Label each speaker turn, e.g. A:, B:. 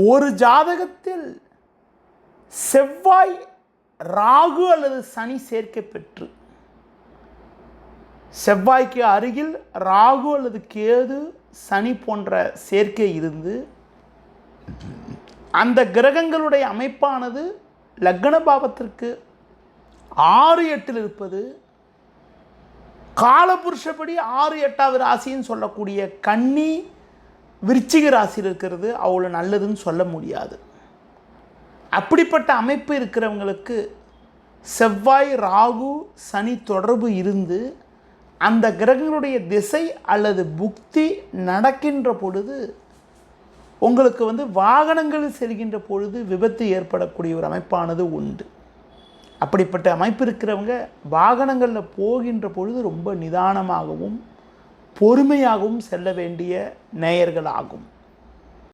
A: ஒரு ஜாதகத்தில் செவ்வாய் ராகு அல்லது சனி சேர்க்கை பெற்று, செவ்வாய்க்கு அருகில் ராகு அல்லது கேது சனி போன்ற சேர்க்கை இருந்து அந்த கிரகங்களுடைய அமைப்பானது லக்ன பாவத்திற்கு 6-8 இருப்பது, காலபுருஷப்படி 6-8வது ராசின்னு சொல்லக்கூடிய கன்னி விருச்சிக ராசியில் இருக்கிறது அவ்வளோ நல்லதுன்னு சொல்ல முடியாது. அப்படிப்பட்ட அமைப்பு இருக்கிறவங்களுக்கு செவ்வாய் ராகு சனி தொடர்பு இருந்து அந்த கிரகங்களுடைய திசை அல்லது புக்தி நடக்கின்ற பொழுது உங்களுக்கு வாகனங்களில் செல்கின்ற பொழுது விபத்து ஏற்படக்கூடிய ஒரு அமைப்பானது உண்டு. அப்படிப்பட்ட அமைப்பு இருக்கிறவங்க வாகனங்களில் போகின்ற பொழுது ரொம்ப நிதானமாகவும் பொறுமையாகவும் செல்ல வேண்டிய நேயர்கள் ஆகும்.